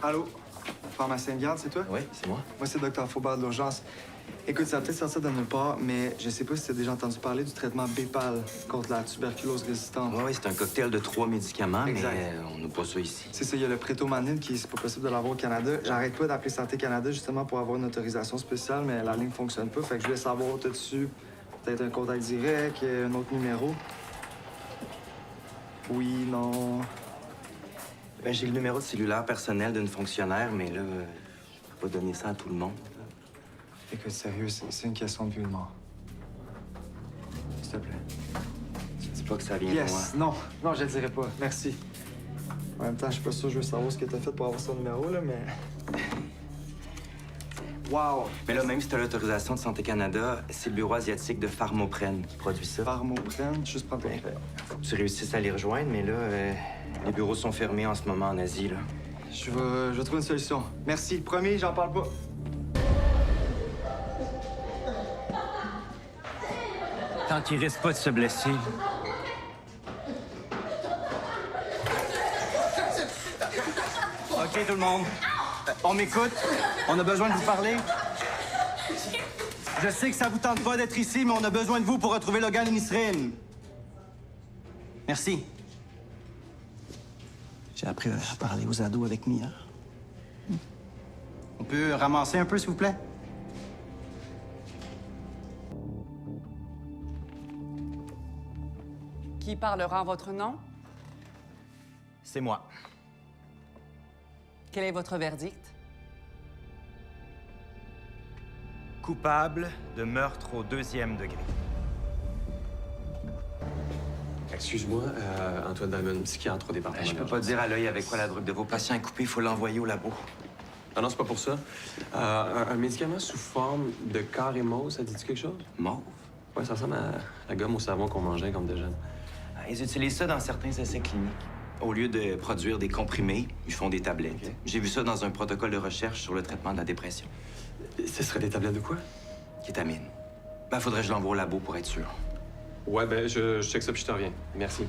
Allô? Pharmacien de garde, c'est toi? Oui, c'est moi. Moi, c'est Dr. Faubert de l'urgence. Écoute, ça va peut-être sortir de nulle part, mais je sais pas si tu as déjà entendu parler du traitement Bépal contre la tuberculose résistante. Oui, c'est un cocktail de 3 médicaments, Exact. mais on n'a pas ça ici. C'est ça, il y a le prétomanine qui c'est pas possible de l'avoir au Canada. J'arrête pas d'appeler Santé Canada justement pour avoir une autorisation spéciale, mais la ligne fonctionne pas. Fait que je voulais savoir dessus peut-être un contact direct, un autre numéro. Oui, non. Ben, j'ai le numéro de cellulaire personnel d'une fonctionnaire, mais là, je peux pas donner ça à tout le monde. Écoute, sérieux, c'est une question de vie ou de mort. S'il te plaît. Dis pas que ça vient de moi. Yes! Non, non, je le dirai pas. Merci. En même temps, je suis pas sûr que je veux savoir ce que t'as fait pour avoir son numéro, là, mais... Wow! Mais là, même si t'as l'autorisation de Santé Canada, c'est le bureau asiatique de Pharmoprène qui produit ça. Pharmoprène, juste prendre ton Ouais. verre. Faut que tu réussisses à les rejoindre, mais là, les bureaux sont fermés en ce moment en Asie, là. Je vais trouver une solution. Merci. Promis, j'en parle pas. Tant qu'il risque pas de se blesser. OK, tout le monde. On m'écoute. On a besoin de vous parler. Je sais que ça vous tente pas d'être ici, mais on a besoin de vous pour retrouver Logan et Nisrine. Merci. J'ai appris à parler aux ados avec Mia. On peut ramasser un peu, s'il vous plaît? Qui parlera en votre nom? C'est moi. Quel est votre verdict? Coupable de meurtre au 2e degré. Excuse-moi, Antoine Diamond, psychiatre au département. Je peux pas dire à l'œil avec quoi la drogue de vos patients est coupée. Il faut l'envoyer au labo. Ah non, c'est pas pour ça. Un médicament sous forme de carémose, ça dit quelque chose? Mauve? Ouais, ça ressemble à la gomme au savon qu'on mangeait comme des jeunes. Ils utilisent ça dans certains essais cliniques. Au lieu de produire des comprimés, ils font des tablettes. OK. J'ai vu ça dans un protocole de recherche sur le traitement de la dépression. Ce serait des tablettes de quoi? Kétamine. Ben, faudrait que je l'envoie au labo pour être sûr. Ouais, ben, je check ça puis je te reviens. Merci.